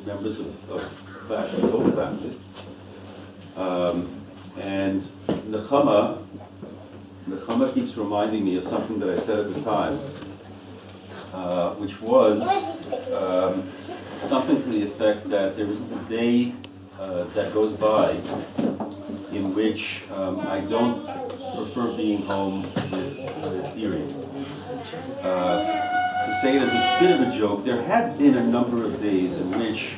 members of both families. And Nechama keeps reminding me of something that I said at the time, which was something to the effect that there isn't a day that goes by in which I don't prefer being home with Irith. To say it as a bit of a joke, there have been a number of days in which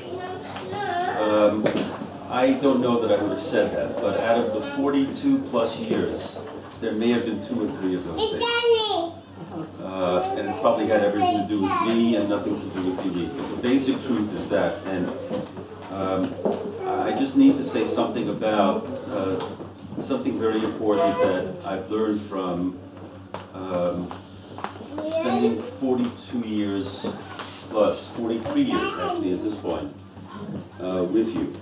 I don't know that I would have said that, but out of the 42 plus years, there may have been 2 or 3 of those days. And it probably had everything to do with me and nothing to do with Irith. But the basic truth is that, and I just need to say something about something very important that I've learned from spending 42 years plus, 43 years actually at this point, with you.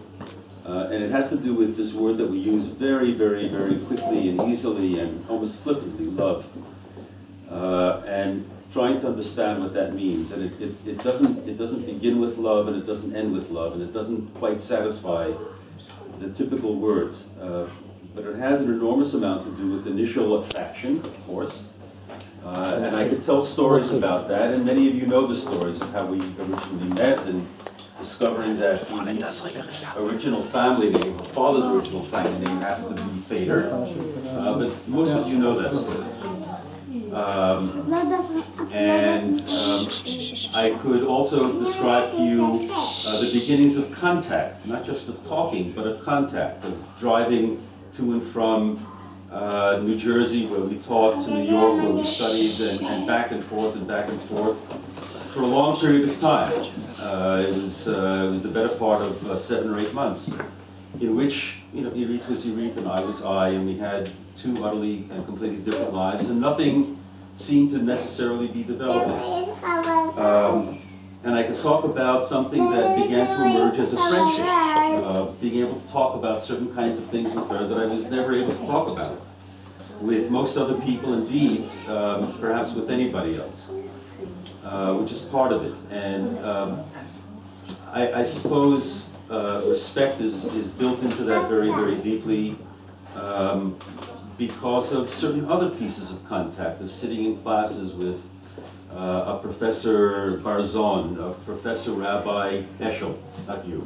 And it has to do with this word that we use very, very, very quickly and easily and almost flippantly, love. And trying to understand what that means. And it doesn't begin with love and it doesn't end with love and it doesn't quite satisfy the typical word. But it has an enormous amount to do with initial attraction, of course. And I could tell stories about that, and many of you know the stories of how we originally met and discovering that Irith's original family name, her father's original family name, happened to be Fader. But most of you know that story. I could also describe to you the beginnings of contact, not just of talking, but of contact, of driving to and from New Jersey, where we taught, to New York, where we studied, and back and forth for a long period of time. It was the better part of 7 or 8 months, in which Irith was Irith and I was I, and we had 2 utterly and completely different lives, and nothing seemed to necessarily be developing. And I could talk about something that began to emerge as a friendship, being able to talk about certain kinds of things with her that I was never able to talk about with most other people, indeed, perhaps with anybody else, which is part of it. And I suppose respect is built into that very, very deeply, because of certain other pieces of contact, of sitting in classes with a Professor Barzon, a Professor Rabbi Eshel, not you.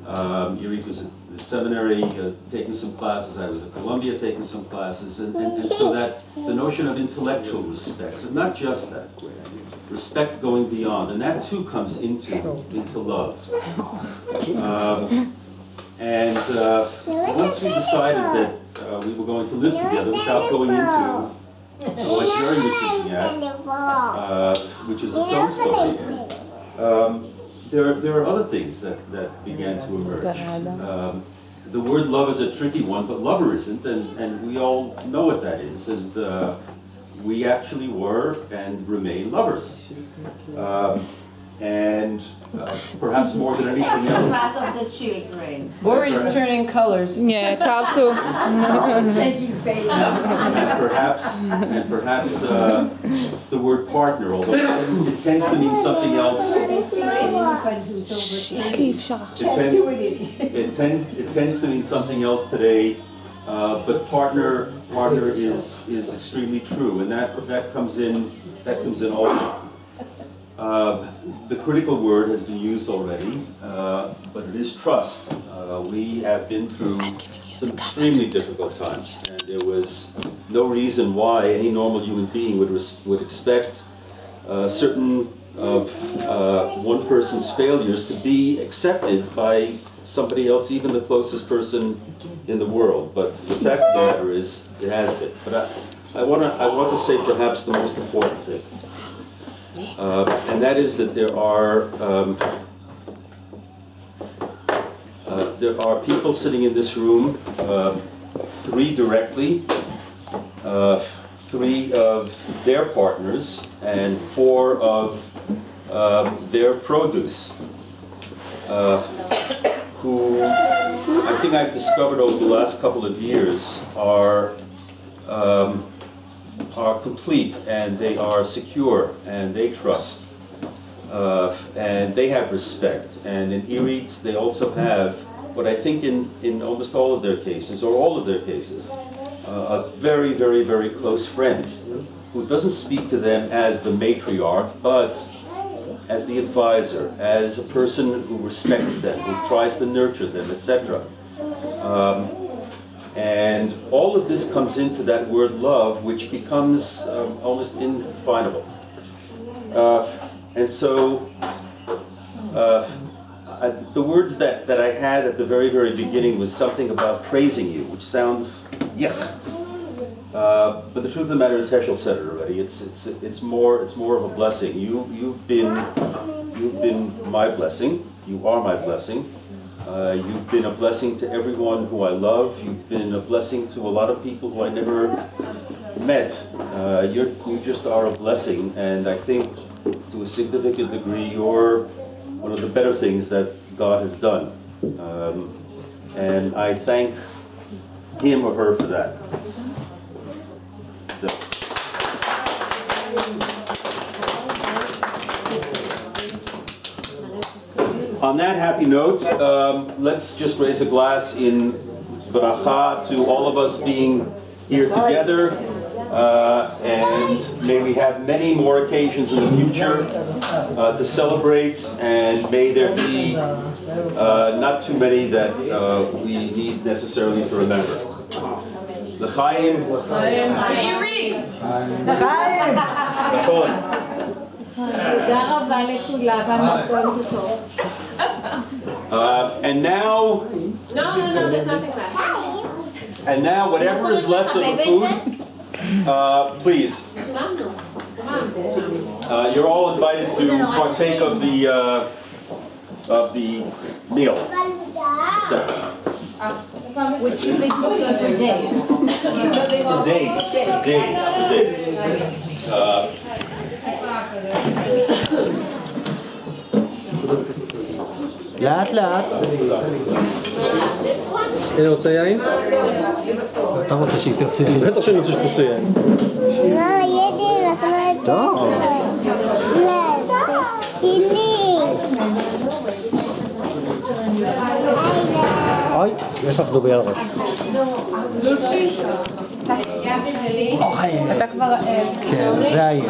Irith was at the seminary taking some classes, I was at Columbia taking some classes, and so that the notion of intellectual respect, but not just that, respect going beyond, and that too comes into love. Once we decided that we were going to live together without going into what Jerry was thinking at, which is its own story, there are other things that began to emerge. The word love is a tricky one, but lover isn't, and we all know what that is. And we actually were and remain lovers. And perhaps more than anything else. Class of the children. Boris turning colors. Yeah, talk to. Making faces. And perhaps the word partner, although it tends to mean something else. It tends to mean something else today, but partner is extremely true, and that comes in also. The critical word has been used already, but it is trust. We have been through some extremely difficult times, and there was no reason why any normal human being would expect certain of one person's failures to be accepted by somebody else, even the closest person in the world. But the fact of the matter is, it has been. But I want to say perhaps the most important thing. And that is that there are people sitting in this room, 3 directly, 3 of their partners, and 4 of their produce, who I think I've discovered over the last couple of years are complete, and they are secure, and they trust. and they have respect. And in Irith, they also have what I think in almost all of their cases, or all of their cases, a very, very, very close friend who doesn't speak to them as the matriarch, but as the advisor, as a person who respects them, who tries to nurture them, etc. And all of this comes into that word love, which becomes almost indefinable. And so the words that I had at the very, very beginning was something about praising you, which sounds, yes. But the truth of the matter is, Heschel said it already. It's more of a blessing. You've been my blessing. You are my blessing. You've been a blessing to everyone who I love. You've been a blessing to a lot of people who I never met. You just are a blessing, and I think to a significant degree you're one of the better things that God has done. And I thank him or her for that. So. On that happy note, let's just raise a glass in bracha to all of us being here together, and may we have many more occasions in the future to celebrate, and may there be not too many that we need necessarily to remember. L'chaim. Irith. לחיים! נכון. תודה רבה לכולם, המקום זה טוב. And now, No, there's nothing left. and now, whatever is left of the food, please, you're all invited to partake of the meal, etc. Which you've been cooking for days. For days. לאט לאט. אני רוצה יין? אתה רוצה שהיא תרצה יין? בטח שאני רוצה שתרצה יין. טוב. אוי, יש לך דובי על ראש. אתה כבר... כן, זה היין.